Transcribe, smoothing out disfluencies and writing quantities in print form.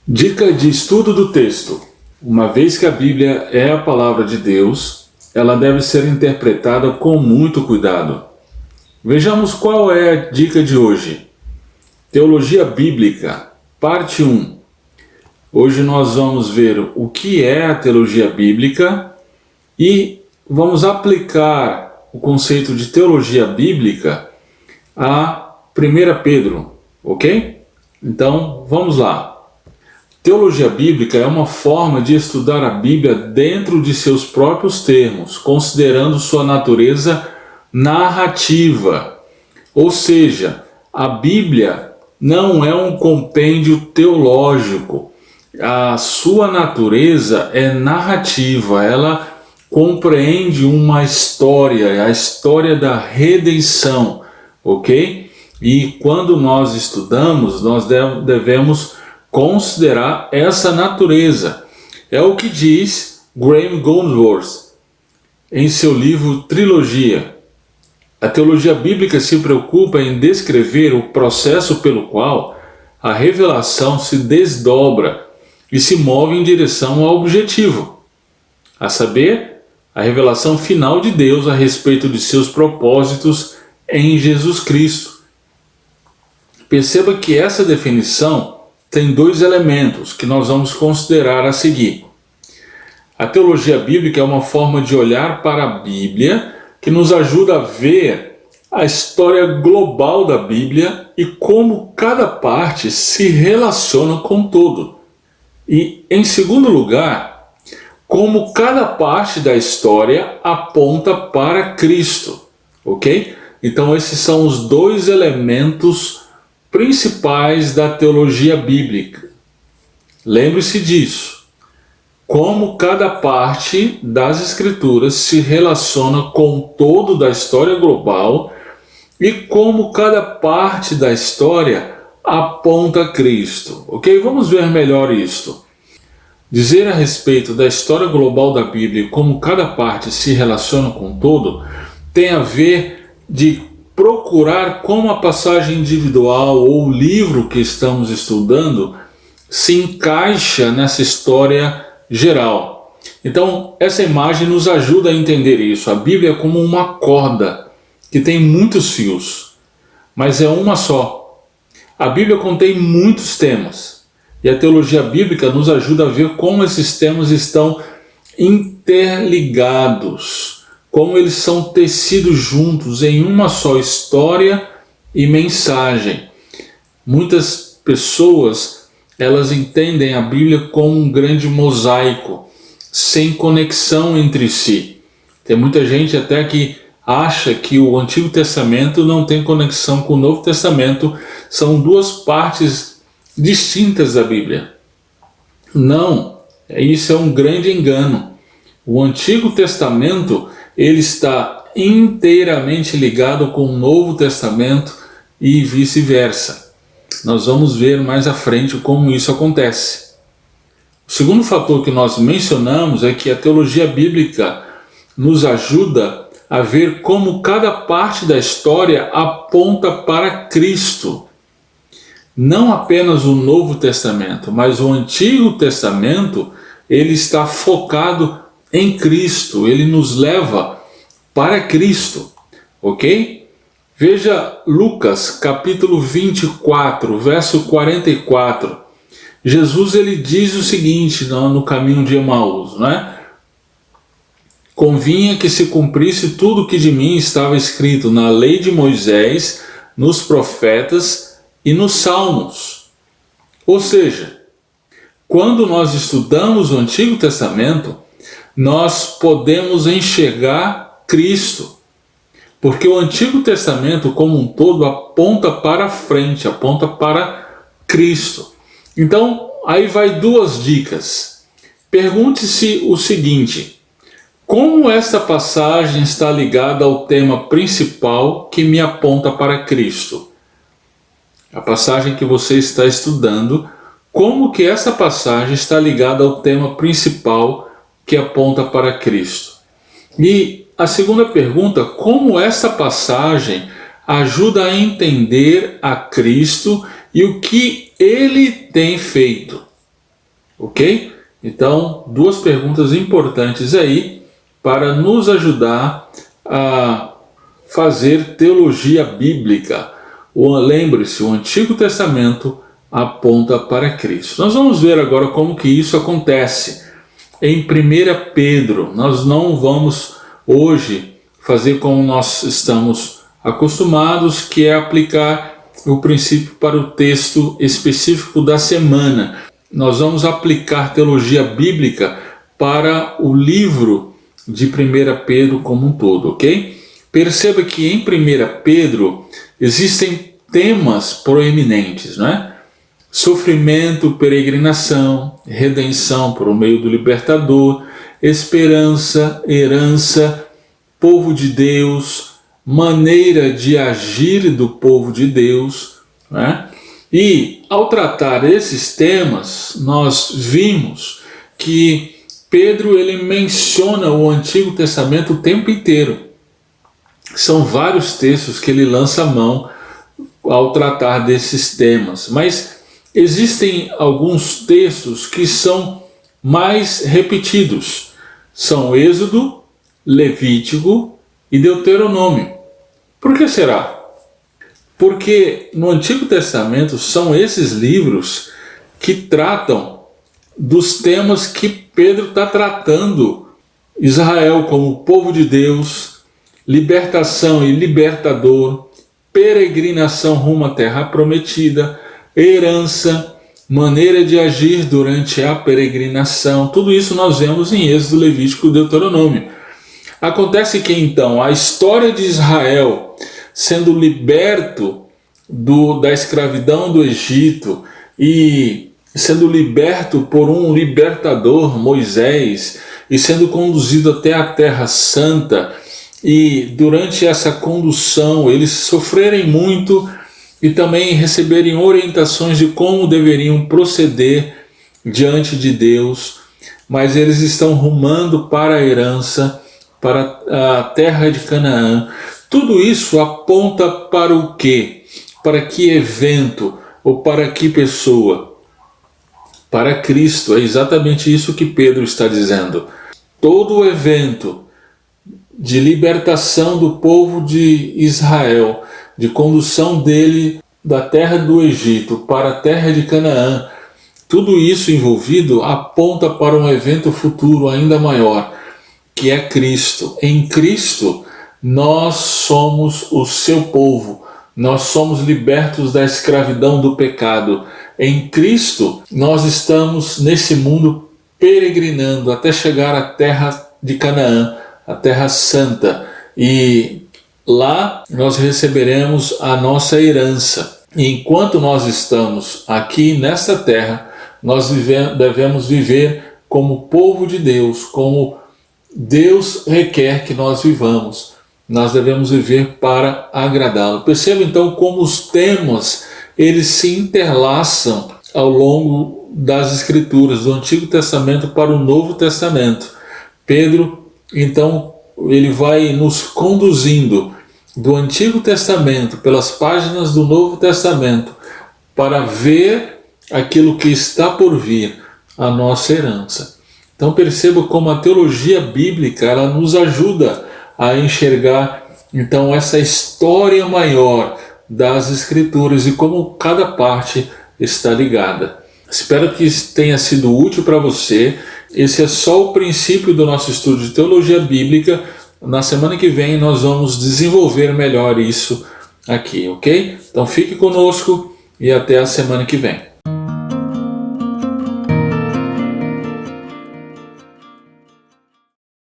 Dica de estudo do texto. Uma vez que a Bíblia é a palavra de Deus, ela deve ser interpretada com muito cuidado. Vejamos qual é a dica de hoje. Teologia Bíblica, parte 1. Hoje nós vamos ver o que é a teologia bíblica e vamos aplicar o conceito de teologia bíblica a 1 Pedro, ok? Então, vamos lá. Teologia bíblica é uma forma de estudar a Bíblia dentro de seus próprios termos, considerando sua natureza narrativa. Ou seja, a Bíblia não é um compêndio teológico. A sua natureza é narrativa, ela compreende uma história, a história da redenção, ok? E quando nós estudamos, nós devemos considerar essa natureza. É o que diz Graham Goldsworth em seu livro Trilogia. A teologia bíblica se preocupa em descrever o processo pelo qual a revelação se desdobra e se move em direção ao objetivo, a saber, a revelação final de Deus a respeito de seus propósitos em Jesus Cristo. Perceba que essa definição tem dois elementos que nós vamos considerar a seguir. A teologia bíblica é uma forma de olhar para a Bíblia que nos ajuda a ver a história global da Bíblia e como cada parte se relaciona com o todo. E, em segundo lugar, como cada parte da história aponta para Cristo, ok? Então esses são os dois elementos principais da teologia bíblica. Lembre-se disso. Como cada parte das Escrituras se relaciona com o todo da história global e como cada parte da história aponta a Cristo. Ok? Vamos ver melhor isto. Dizer a respeito da história global da Bíblia e como cada parte se relaciona com o todo tem a ver de procurar como a passagem individual ou o livro que estamos estudando se encaixa nessa história geral. Então, essa imagem nos ajuda a entender isso. A Bíblia é como uma corda que tem muitos fios, mas é uma só. A Bíblia contém muitos temas e a teologia bíblica nos ajuda a ver como esses temas estão interligados, como eles são tecidos juntos em uma só história e mensagem. Muitas pessoas, elas entendem a Bíblia como um grande mosaico, sem conexão entre si. Tem muita gente até que acha que o Antigo Testamento não tem conexão com o Novo Testamento, são duas partes distintas da Bíblia. Não, isso é um grande engano. O Antigo Testamento ele está inteiramente ligado com o Novo Testamento e vice-versa. Nós vamos ver mais à frente como isso acontece. O segundo fator que nós mencionamos é que a teologia bíblica nos ajuda a ver como cada parte da história aponta para Cristo. Não apenas o Novo Testamento, mas o Antigo Testamento, ele está focado em Cristo, ele nos leva para Cristo, ok? Veja Lucas capítulo 24, verso 44. Jesus ele diz o seguinte no caminho de Emaús, né? Convinha que se cumprisse tudo o que de mim estava escrito na lei de Moisés, nos profetas e nos salmos. Ou seja, quando nós estudamos o Antigo Testamento, nós podemos enxergar Cristo, porque o Antigo Testamento como um todo aponta para frente, aponta para Cristo. Então, aí vai duas dicas. Pergunte-se o seguinte: como esta passagem está ligada ao tema principal que me aponta para Cristo? A passagem que você está estudando, como que essa passagem está ligada ao tema principal que aponta para Cristo? E a segunda pergunta, como essa passagem ajuda a entender a Cristo e o que ele tem feito? ok? Então, duas perguntas importantes aí para nos ajudar a fazer teologia bíblica. Lembre-se, o Antigo Testamento aponta para Cristo. Nós vamos ver agora como que isso acontece. Em 1 Pedro, nós não vamos hoje fazer como nós estamos acostumados, que é aplicar o princípio para o texto específico da semana. Nós vamos aplicar teologia bíblica para o livro de 1 Pedro como um todo, ok? Perceba que em 1 Pedro existem temas proeminentes, não é? Sofrimento, peregrinação, redenção por meio do libertador, esperança, herança, povo de Deus, maneira de agir do povo de Deus, né? E ao tratar esses temas, nós vimos que Pedro ele menciona o Antigo Testamento o tempo inteiro. São vários textos que ele lança a mão ao tratar desses temas, mas existem alguns textos que são mais repetidos. São Êxodo, Levítico e Deuteronômio. Por que será? Porque no Antigo Testamento são esses livros que tratam dos temas que Pedro está tratando. Israel como povo de Deus, libertação e libertador, peregrinação rumo à terra prometida, herança, maneira de agir durante a peregrinação. Tudo isso nós vemos em Êxodo, Levítico e Deuteronômio. Acontece que então a história de Israel sendo liberto da escravidão do Egito e sendo liberto por um libertador, Moisés, e sendo conduzido até a Terra Santa, e durante essa condução eles sofrerem muito e também receberem orientações de como deveriam proceder diante de Deus, mas eles estão rumando para a herança, para a terra de Canaã. Tudo isso aponta para o quê? Para que evento ou para que pessoa? Para Cristo. É exatamente isso que Pedro está dizendo. Todo o evento de libertação do povo de Israel, de condução dele da terra do Egito para a terra de Canaã, tudo isso envolvido aponta para um evento futuro ainda maior, que é Cristo. Em Cristo nós somos o seu povo, nós somos libertos da escravidão do pecado. Em Cristo nós estamos nesse mundo peregrinando até chegar à terra de Canaã, a terra santa, e lá nós receberemos a nossa herança. E enquanto nós estamos aqui nesta terra, nós devemos viver como povo de Deus, como Deus requer que nós vivamos. Nós devemos viver para agradá-lo. Perceba então como os temas eles se interlaçam ao longo das Escrituras, do Antigo Testamento para o Novo Testamento. Pedro, então, ele vai nos conduzindo do Antigo Testamento pelas páginas do Novo Testamento para ver aquilo que está por vir, a nossa herança. Então perceba como a teologia bíblica ela nos ajuda a enxergar então essa história maior das Escrituras e como cada parte está ligada. Espero que tenha sido útil para você. Esse é só o princípio do nosso estudo de teologia bíblica. Na semana que vem nós vamos desenvolver melhor isso aqui, ok? Então fique conosco e até a semana que vem.